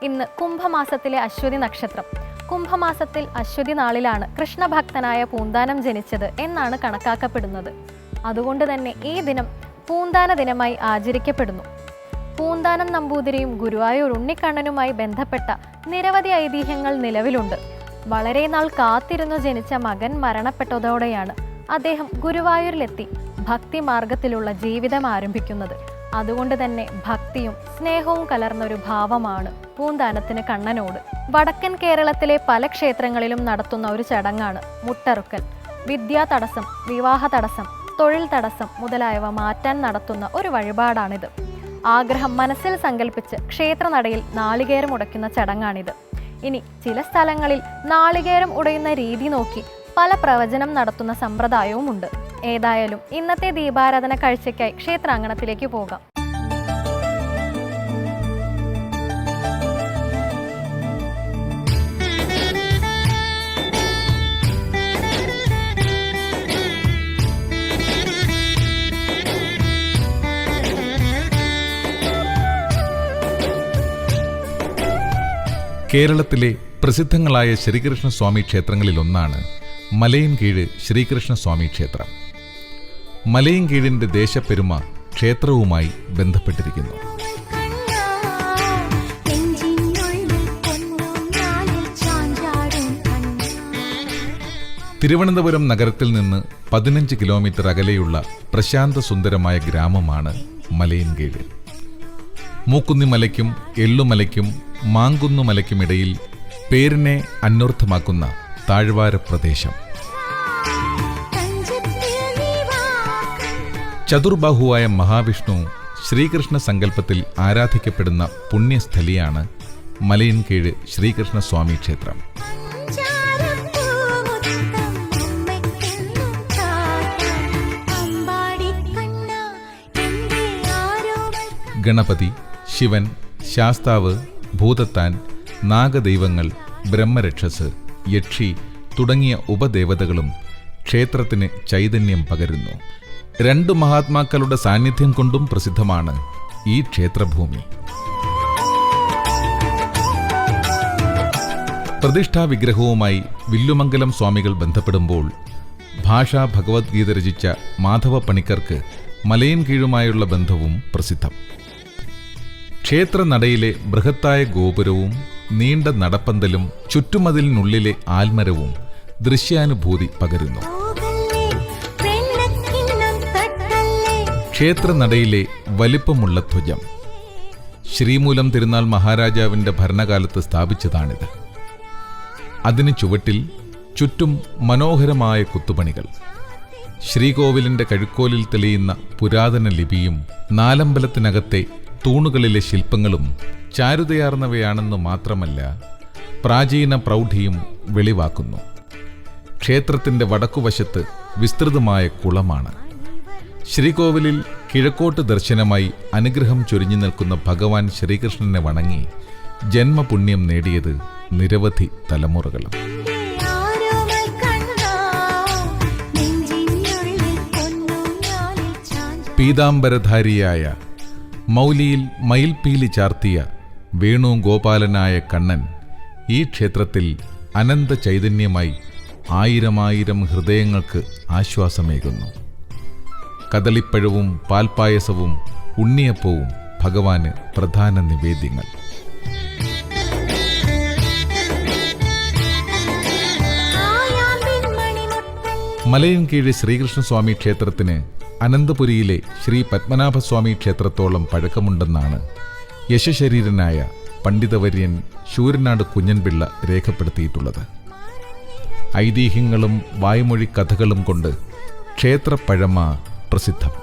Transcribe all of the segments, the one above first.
ഇന്ന് കുംഭമാസത്തിലെ അശ്വതി നക്ഷത്രം. കുംഭമാസത്തിൽ അശ്വതി നാളിലാണ് കൃഷ്ണഭക്തനായ പൂന്താനം ജനിച്ചത് എന്നാണ് കണക്കാക്കപ്പെടുന്നത്. അതുകൊണ്ട് തന്നെ ഈ ദിനം പൂന്താന ദിനമായി ആചരിക്കപ്പെടുന്നു. പൂന്താനം നമ്പൂതിരിയും ഗുരുവായൂർ ഉണ്ണിക്കണ്ണനുമായി ബന്ധപ്പെട്ട നിരവധി ഐതിഹ്യങ്ങൾ നിലവിലുണ്ട്. വളരെ നാൾ കാത്തിരുന്നു ജനിച്ച മകൻ മരണപ്പെട്ടതോടെയാണ് അദ്ദേഹം ഗുരുവായൂരിലെത്തി ഭക്തി മാർഗത്തിലുള്ള ജീവിതം ആരംഭിക്കുന്നത്. അതുകൊണ്ട് തന്നെ ഭക്തിയും സ്നേഹവും കലർന്നൊരു ഭാവമാണ് പൂന്താനത്തിന് കണ്ണനോട്. വടക്കൻ കേരളത്തിലെ പല ക്ഷേത്രങ്ങളിലും നടത്തുന്ന ഒരു ചടങ്ങാണ് മുട്ടറുക്കൽ. വിദ്യാ തടസ്സം, വിവാഹ തടസ്സം, തൊഴിൽ തടസ്സം മുതലായവ മാറ്റാൻ നടത്തുന്ന ഒരു വഴിപാടാണിത്. ആഗ്രഹം മനസ്സിൽ സങ്കല്പിച്ച് ക്ഷേത്രനടയിൽ നാളികേരം ഉടയ്ക്കുന്ന ചടങ്ങാണിത്. ഇനി ചില സ്ഥലങ്ങളിൽ നാളികേരം ഉടയുന്ന രീതി നോക്കി പല പ്രവചനം നടത്തുന്ന സമ്പ്രദായവുമുണ്ട്. ഏതായാലും ഇന്നത്തെ ദീപാരാധന കാഴ്ചയ്ക്കായി ക്ഷേത്രാങ്കണത്തിലേക്ക് പോകാം. കേരളത്തിലെ പ്രസിദ്ധങ്ങളായ ശ്രീകൃഷ്ണസ്വാമി ക്ഷേത്രങ്ങളിലൊന്നാണ് മലയൻകീഴ് ശ്രീകൃഷ്ണസ്വാമി ക്ഷേത്രം. മലയൻകീഴിൻ്റെ ദേശപ്പെരുമ ക്ഷേത്രവുമായി ബന്ധപ്പെട്ടിരിക്കുന്നു. തിരുവനന്തപുരം നഗരത്തിൽ നിന്ന് 15 കിലോമീറ്റർ അകലെയുള്ള പ്രശാന്ത സുന്ദരമായ ഗ്രാമമാണ് മലയൻകീഴ്. മൂക്കുന്നിമലയ്ക്കും എള്ളുമലയ്ക്കും മാങ്കുന്നുമലയ്ക്കുമിടയിൽ പേരിനെ അന്വർത്ഥമാക്കുന്ന താഴ്വാര പ്രദേശം. ചതുർബാഹുവായ മഹാവിഷ്ണു ശ്രീകൃഷ്ണ സങ്കല്പത്തിൽ ആരാധിക്കപ്പെടുന്ന പുണ്യസ്ഥലിയാണ് മലയൻകീഴ് ശ്രീകൃഷ്ണസ്വാമി ക്ഷേത്രം. ഗണപതി, ശിവൻ, ശാസ്താവ്, ഭൂതത്താൻ, നാഗദൈവങ്ങൾ, ബ്രഹ്മരക്ഷസ്, യക്ഷി തുടങ്ങിയ ഉപദേവതകളും ക്ഷേത്രത്തിന് ചൈതന്യം പകരുന്നു. 2 മഹാത്മാക്കളുടെ സാന്നിധ്യം കൊണ്ടും പ്രസിദ്ധമാണ് ഈ ക്ഷേത്രഭൂമി. പ്രതിഷ്ഠാ വിഗ്രഹവുമായി വില്ലുമംഗലം സ്വാമികൾ ബന്ധപ്പെടുമ്പോൾ ഭാഷാ ഭഗവത്ഗീത രചിച്ച മാധവ പണിക്കർക്ക് മലയൻകീഴുമായുള്ള ബന്ധവും പ്രസിദ്ധം. ക്ഷേത്രനടയിലെ ബൃഹത്തായ ഗോപുരവും നീണ്ട നടപ്പന്തലും ചുറ്റുമതിലിനുള്ളിലെ ആൽമരവും ദൃശ്യാനുഭൂതി പകരുന്നു. ക്ഷേത്രനടയിലെ വലിപ്പമുള്ള ധ്വജം ശ്രീമൂലം തിരുനാൾ മഹാരാജാവിന്റെ ഭരണകാലത്ത് സ്ഥാപിച്ചതാണിത്. അതിനു ചുവട്ടിൽ ചുറ്റും മനോഹരമായ കുത്തുപണികൾ, ശ്രീകോവിലിന്റെ കഴുക്കോലിൽ തെളിയുന്ന പുരാതന ലിപിയും നാലമ്പലത്തിനകത്തെ തൂണുകളിലെ ശില്പങ്ങളും ചാരുതയാർന്നവയാണെന്ന് മാത്രമല്ല പ്രാചീന പ്രൗഢിയും വെളിവാക്കുന്നു. ക്ഷേത്രത്തിന്റെ വടക്കുവശത്ത് വിസ്തൃതമായ കുളമാണ്. ശ്രീകോവിലിൽ കിഴക്കോട്ട് ദർശനമായി അനുഗ്രഹം ചൊരിഞ്ഞു നിൽക്കുന്ന ഭഗവാൻ ശ്രീകൃഷ്ണനെ വണങ്ങി ജന്മപുണ്യം നേടിയത് നിരവധി തലമുറകളും. പീതാംബരധാരിയായ മൗലിയിൽ മയിൽപീലി ചാർത്തിയ വേണുഗോപാലനായ കണ്ണൻ ഈ ക്ഷേത്രത്തിൽ അനന്ത ചൈതന്യമായി 1000 ഹൃദയങ്ങൾക്ക് ആശ്വാസമേകുന്നു. കദളിപ്പഴവും പാൽപ്പായസവും ഉണ്ണിയപ്പവും ഭഗവാന് പ്രധാന നിവേദ്യങ്ങൾ. മലയൻകീഴ് ശ്രീകൃഷ്ണസ്വാമി ക്ഷേത്രത്തിന് അനന്തപുരിയിലെ ശ്രീ പത്മനാഭസ്വാമി ക്ഷേത്രത്തോളം പഴക്കമുണ്ടെന്നാണ് യശശരീരനായ പണ്ഡിതവര്യൻ ശൂരനാട് കുഞ്ഞൻപിള്ള രേഖപ്പെടുത്തിയിട്ടുള്ളത്. ഐതിഹ്യങ്ങളും വായ്മൊഴി കഥകളും കൊണ്ട് ക്ഷേത്രപ്പഴമ പ്രസിദ്ധം.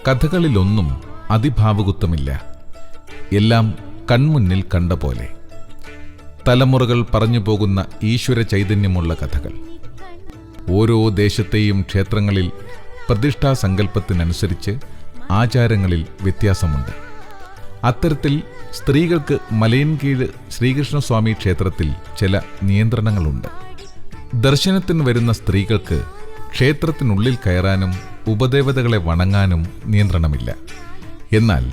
കഥകളിലൊന്നും അതിഭാവുകത്വമില്ല. എല്ലാം കൺമുന്നിൽ കണ്ട പോലെ. തലമുറകൾ പറഞ്ഞു പോകുന്ന ഈശ്വര ചൈതന്യമുള്ള കഥകൾ. ഓരോ ദേശത്തെയും ക്ഷേത്രങ്ങളിൽ പ്രതിഷ്ഠാ സങ്കല്പത്തിനനുസരിച്ച് ആചാരങ്ങളിൽ വ്യത്യാസമുണ്ട്. അത്തരത്തിൽ സ്ത്രീകൾക്ക് മലയൻകീഴ് ശ്രീകൃഷ്ണസ്വാമി ക്ഷേത്രത്തിൽ ചില നിയന്ത്രണങ്ങളുണ്ട്. ദർശനത്തിന് വരുന്ന സ്ത്രീകൾക്ക് ക്ഷേത്രത്തിനുള്ളിൽ കയറാനും ഉപദേവതകളെ വണങ്ങാനും നിയന്ത്രണമില്ല. എന്നാൽ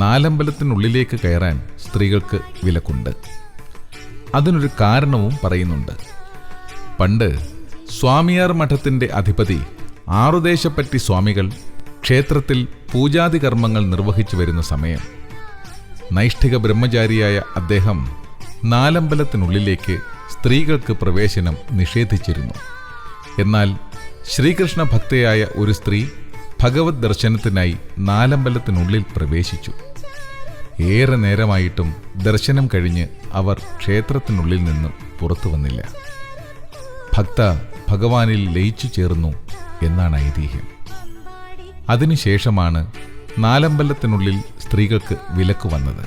നാലമ്പലത്തിനുള്ളിലേക്ക് കയറാൻ സ്ത്രീകൾക്ക് വിലക്കുണ്ട്. അതിനൊരു കാരണവും പറയുന്നുണ്ട്. പണ്ട് സ്വാമിയാർ മഠത്തിൻ്റെ അധിപതി ആറുദേശപ്പറ്റി സ്വാമികൾ ക്ഷേത്രത്തിൽ പൂജാതി കർമ്മങ്ങൾ നിർവഹിച്ചു വരുന്ന സമയം നൈഷ്ഠിക ബ്രഹ്മചാരിയായ അദ്ദേഹം നാലമ്പലത്തിനുള്ളിലേക്ക് സ്ത്രീകൾക്ക് പ്രവേശനം നിഷേധിച്ചിരുന്നു. എന്നാൽ ശ്രീകൃഷ്ണ ഭക്തയായ ഒരു സ്ത്രീ ഭഗവത് ദർശനത്തിനായി നാലമ്പലത്തിനുള്ളിൽ പ്രവേശിച്ചു. ഏറെ നേരമായിട്ടും ദർശനം കഴിഞ്ഞ് അവർ ക്ഷേത്രത്തിനുള്ളിൽ നിന്ന് പുറത്തു വന്നില്ല. ഭക്ത ഭഗവാനിൽ ലയിച്ചു ചേർന്നു എന്നാണ് ഐതിഹ്യം. അതിനുശേഷമാണ് നാലമ്പലത്തിനുള്ളിൽ സ്ത്രീകൾക്ക് വിലക്ക് വന്നത്.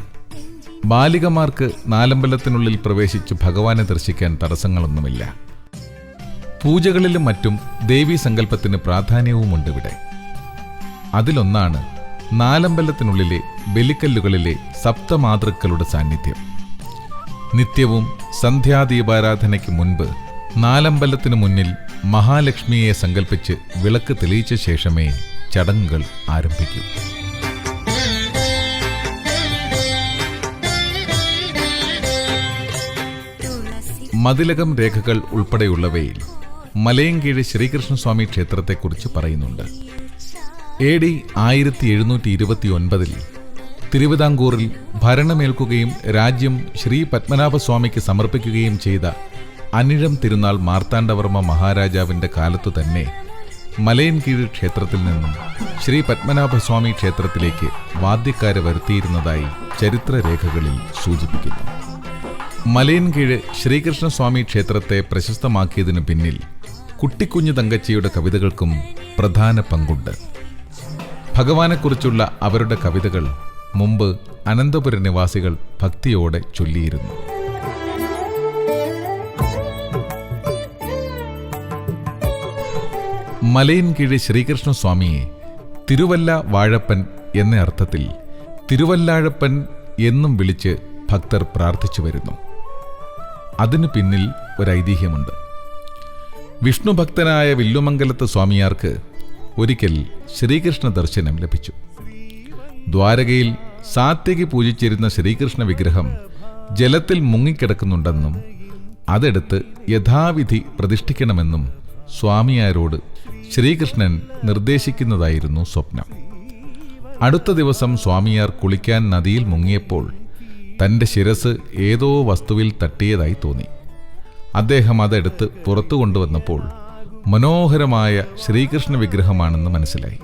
ബാലികമാർക്ക് നാലമ്പലത്തിനുള്ളിൽ പ്രവേശിച്ച് ഭഗവാനെ ദർശിക്കാൻ തടസ്സങ്ങളൊന്നുമില്ല. പൂജകളിലും മറ്റും ദേവീ സങ്കല്പത്തിന് പ്രാധാന്യവുമുണ്ട് ഇവിടെ. അതിലൊന്നാണ് നാലമ്പലത്തിനുള്ളിലെ ബലിക്കല്ലുകളിലെ സപ്തമാതൃക്കളുടെ സാന്നിധ്യം. നിത്യവും സന്ധ്യാദീപാരാധനയ്ക്ക് മുൻപ് നാലമ്പലത്തിനു മുന്നിൽ മഹാലക്ഷ്മിയെ സങ്കല്പിച്ച് വിളക്ക് തെളിയിച്ച ശേഷമേ ചടങ്ങുകൾ ആരംഭിക്കൂ. മതിലകം രേഖകൾ ഉൾപ്പെടെയുള്ളവയിൽ മലയൻകീഴ് ശ്രീകൃഷ്ണസ്വാമി ക്ഷേത്രത്തെക്കുറിച്ച് പറയുന്നുണ്ട്. AD 1729 തിരുവിതാംകൂറിൽ ഭരണമേൽക്കുകയും രാജ്യം ശ്രീ പത്മനാഭസ്വാമിക്ക് സമർപ്പിക്കുകയും ചെയ്ത അനിഴം തിരുനാൾ മാർത്താണ്ഡവർമ്മ മഹാരാജാവിൻ്റെ കാലത്തു തന്നെ മലയൻകീഴ് ക്ഷേത്രത്തിൽ നിന്നും ശ്രീ പത്മനാഭസ്വാമി ക്ഷേത്രത്തിലേക്ക് വാദ്യക്കാരെ വരുത്തിയിരുന്നതായി ചരിത്രരേഖകളിൽ സൂചിപ്പിക്കുന്നു. മലയൻകീഴ് ശ്രീകൃഷ്ണസ്വാമി ക്ഷേത്രത്തെ പ്രശസ്തമാക്കിയതിനു പിന്നിൽ കുട്ടിക്കുഞ്ഞു തങ്കച്ചിയുടെ കവിതകൾക്കും പ്രധാന പങ്കുണ്ട്. ഭഗവാനെക്കുറിച്ചുള്ള അവരുടെ കവിതകൾ മുമ്പ് അനന്തപുര നിവാസികൾ ഭക്തിയോടെ ചൊല്ലിയിരുന്നു. മലയൻകീഴ് ശ്രീകൃഷ്ണസ്വാമിയെ തിരുവല്ല വാഴപ്പൻ എന്ന അർത്ഥത്തിൽ തിരുവല്ലാഴപ്പൻ എന്നും വിളിച്ച് ഭക്തർ പ്രാർത്ഥിച്ചു വരുന്നു. അതിനു പിന്നിൽ ഒരൈതിഹ്യമുണ്ട്. വിഷ്ണുഭക്തനായ വില്ലുമംഗലത്ത് സ്വാമിയാർക്ക് ഒരിക്കൽ ശ്രീകൃഷ്ണ ദർശനം ലഭിച്ചു. ദ്വാരകയിൽ സാത്യകി പൂജിച്ചിരുന്ന ശ്രീകൃഷ്ണ വിഗ്രഹം ജലത്തിൽ മുങ്ങിക്കിടക്കുന്നുണ്ടെന്നും അതെടുത്ത് യഥാവിധി പ്രതിഷ്ഠിക്കണമെന്നും സ്വാമിയാരോട് ശ്രീകൃഷ്ണൻ നിർദ്ദേശിക്കുന്നതായിരുന്നു സ്വപ്നം. അടുത്ത ദിവസം സ്വാമിയാർ കുളിക്കാൻ നദിയിൽ മുങ്ങിയപ്പോൾ തൻ്റെ ശിരസ് ഏതോ വസ്തുവിൽ തട്ടിയതായി തോന്നി. അദ്ദേഹം അതെടുത്ത് പുറത്തു കൊണ്ടുവന്നപ്പോൾ മനോഹരമായ ശ്രീകൃഷ്ണ വിഗ്രഹമാണെന്ന് മനസ്സിലായി.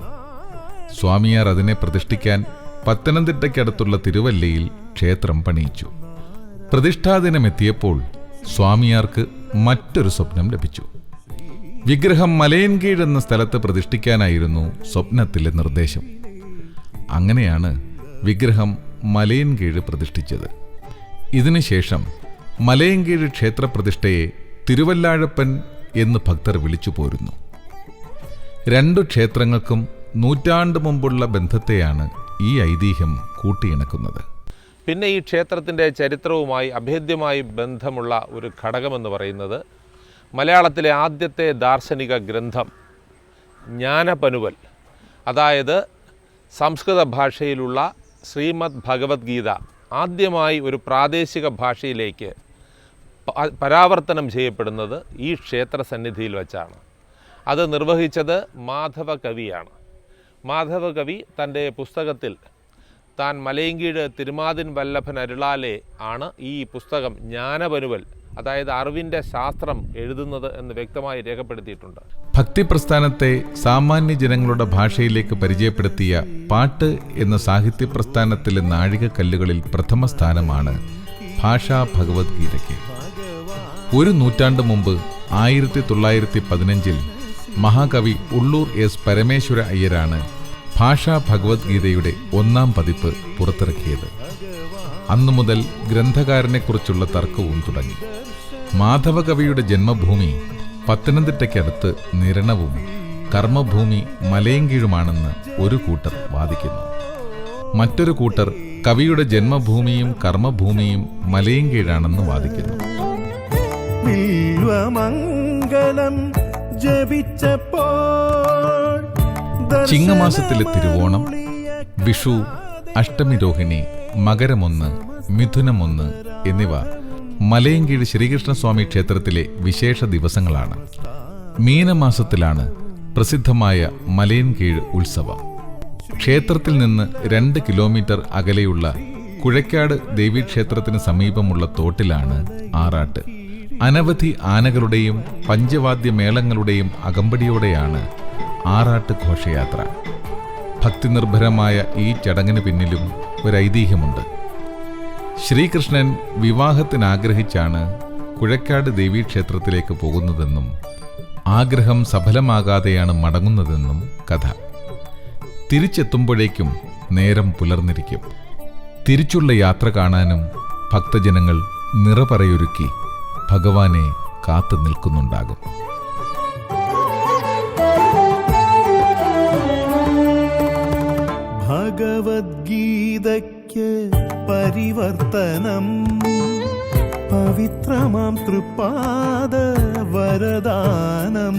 സ്വാമിയാർ അതിനെ പ്രതിഷ്ഠിക്കാൻ പത്തനംതിട്ടയ്ക്കടുത്തുള്ള തിരുവല്ലയിൽ ക്ഷേത്രം പണിയിച്ചു. പ്രതിഷ്ഠാദിനമെത്തിയപ്പോൾ സ്വാമിയാർക്ക് മറ്റൊരു സ്വപ്നം ലഭിച്ചു. വിഗ്രഹം മലയൻകീഴ് എന്ന സ്ഥലത്ത് പ്രതിഷ്ഠിക്കാനായിരുന്നു സ്വപ്നത്തിലെ നിർദ്ദേശം. അങ്ങനെയാണ് വിഗ്രഹം മലയൻകീഴ് പ്രതിഷ്ഠിച്ചത്. ഇതിനുശേഷം മലയൻകീഴ് ക്ഷേത്രപ്രതിഷ്ഠയെ തിരുവല്ലാഴപ്പൻ എന്ന് ഭക്തർ വിളിച്ചു പോരുന്നു. രണ്ടു ക്ഷേത്രങ്ങൾക്കും നൂറ്റാണ്ട് മുമ്പുള്ള ബന്ധത്തെയാണ് ഈ ഐതിഹ്യം കൂട്ടിയിണക്കുന്നത്. പിന്നെ ഈ ക്ഷേത്രത്തിൻ്റെ ചരിത്രവുമായി അഭേദ്യമായി ബന്ധമുള്ള ഒരു ഘടകമെന്ന് പറയുന്നത് മലയാളത്തിലെ ആദ്യത്തെ ദാർശനിക ഗ്രന്ഥം ജ്ഞാനപനുവൽ, അതായത് സംസ്കൃത ഭാഷയിലുള്ള ശ്രീമദ് ഭഗവത്ഗീത ആദ്യമായി ഒരു പ്രാദേശിക ഭാഷയിലേക്ക് പരാവർത്തനം ചെയ്യപ്പെടുന്നത് ഈ ക്ഷേത്ര സന്നിധിയിൽ വച്ചാണ്. അത് നിർവഹിച്ചത് മാധവ കവിയാണ്. മാധവ കവി തൻ്റെ പുസ്തകത്തിൽ താൻ മലയൻകീഴ് തിരുമാതിൻ വല്ലഭൻ അരുളാലെ ആണ് ഈ പുസ്തകം ജ്ഞാനപനുവൽ, അതായത് അറിവിൻ്റെ ശാസ്ത്രം എഴുതുന്നത് എന്ന് വ്യക്തമായി രേഖപ്പെടുത്തിയിട്ടുണ്ട്. ഭക്തിപ്രസ്ഥാനത്തെ സാമാന്യ ജനങ്ങളുടെ ഭാഷയിലേക്ക് പരിചയപ്പെടുത്തിയ പാട്ട് എന്ന സാഹിത്യ പ്രസ്ഥാനത്തിലെ നാഴികക്കല്ലുകളിൽ പ്രഥമ സ്ഥാനമാണ് ഭാഷാ ഭഗവത്ഗീതയ്ക്ക്. ഒരു നൂറ്റാണ്ട് മുമ്പ് 1915 മഹാകവി ഉള്ളൂർ എസ് പരമേശ്വര അയ്യരാണ് ഭാഷാ ഭഗവത്ഗീതയുടെ 1-ാം പതിപ്പ് പുറത്തിറക്കിയത്. അന്നു മുതൽ ഗ്രന്ഥകാരനെക്കുറിച്ചുള്ള തർക്കവും തുടങ്ങി. മാധവകവിയുടെ ജന്മഭൂമി പത്തനംതിട്ടയ്ക്കടുത്ത് നിരണവും കർമ്മഭൂമി മലയൻകീഴുമാണെന്ന് ഒരു കൂട്ടർ വാദിക്കുന്നു. മറ്റൊരു കൂട്ടർ കവിയുടെ ജന്മഭൂമിയും കർമ്മഭൂമിയും മലയൻകീഴാണെന്ന് വാദിക്കുന്നു. ചിങ്ങമാസത്തിലെ തിരുവോണം, വിഷു, അഷ്ടമി രോഹിണി, മകരം 1, മിഥുനം 1 എന്നിവ മലയൻകീഴ് ശ്രീകൃഷ്ണസ്വാമി ക്ഷേത്രത്തിലെ വിശേഷ ദിവസങ്ങളാണ്. മീനമാസത്തിലാണ് പ്രസിദ്ധമായ മലയൻകീഴ് ഉത്സവം. ക്ഷേത്രത്തിൽ നിന്ന് 2 കിലോമീറ്റർ അകലെയുള്ള കുഴയ്ക്കാട് ദേവീക്ഷേത്രത്തിന് സമീപമുള്ള തോട്ടിലാണ് ആറാട്ട്. അനവധി ആനകളുടെയും പഞ്ചവാദ്യമേളങ്ങളുടെയും അകമ്പടിയോടെയാണ് ആറാട്ട് ഘോഷയാത്ര. ഭക്തിനിർഭരമായ ഈ ചടങ്ങിന് പിന്നിലും ഒരു ഐതിഹ്യമുണ്ട്. ശ്രീകൃഷ്ണൻ വിവാഹത്തിനാഗ്രഹിച്ചാണ് കുഴയ്ക്കാട് ദേവീക്ഷേത്രത്തിലേക്ക് പോകുന്നതെന്നും ആഗ്രഹം സഫലമാകാതെയാണ് മടങ്ങുന്നതെന്നും കഥ. തിരിച്ചെത്തുമ്പോഴേക്കും നേരം പുലർന്നിരിക്കും. തിരിച്ചുള്ള യാത്ര കാണാനും ഭക്തജനങ്ങൾ നിറപറയൊരുക്കി ഭഗവാനെ കാത്തു നിൽക്കുന്നുണ്ടാകും. ഭഗവദ്ഗീതയ്ക്ക് പരിവർത്തനം, പവിത്രമാം തൃപാദ വരദാനം.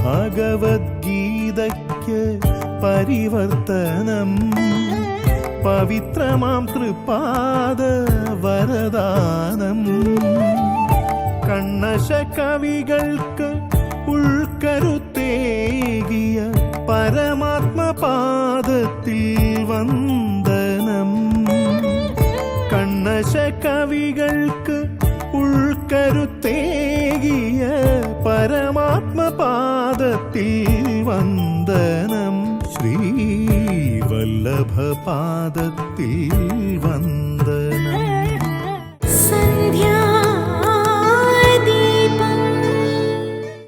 ഭഗവദ്ഗീതയ്ക്ക് പരിവർത്തനം, പവിത്രമാം തൃപാദ വരദാനം. കണ്ണശ കവികൾക്ക് ഉൾക്കരുത്തേകിയ പരമാത്മപാദത്തിൽ വന്ദനം. കണ്ണശ കവികൾക്ക് ഉൾക്കരുത്തേകിയ പരമാത്മപാദത്തിൽ വന്ദനം. ശ്രീവല്ലഭപാദത്തിൽ വന്ദനം.